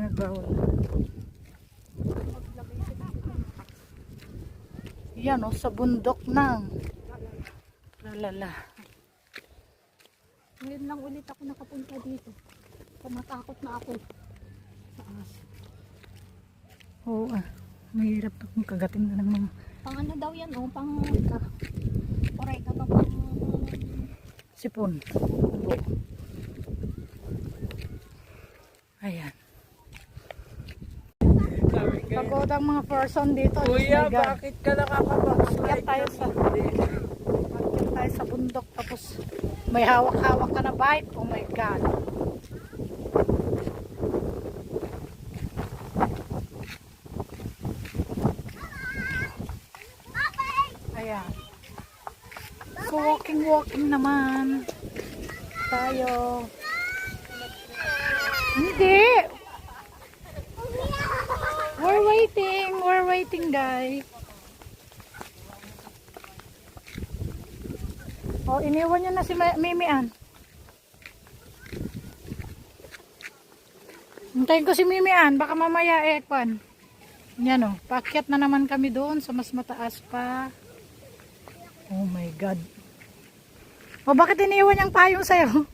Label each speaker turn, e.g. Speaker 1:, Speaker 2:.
Speaker 1: pinagbawal. Yan o, sa bundok ng lalala.
Speaker 2: Ngayon lang ulit ako nakapunta dito. Matakot na ako. Taas.
Speaker 1: Oo mahirap akong kagatin na ng mga
Speaker 2: Pang ano daw yan o, pang oray ka ba pang
Speaker 1: sipon. Ayan. Pagod ang mga person dito.
Speaker 3: Kuya, bakit ka nakakapag-slide?
Speaker 1: Akyat tayo sa bundok tapos may hawak-hawak ka na bike. Oh my God. Ayan. So walking naman tayo. Hindi. We're waiting guys. Oh, iniwan niyo na si Mimi Ann. Hintayin ko si Mimi Ann, baka mamaya kwan. Yan oh, paakyat na naman kami doon sa mas mataas pa. Oh my God. Oh, bakit iniwan niyang payong sa'yo?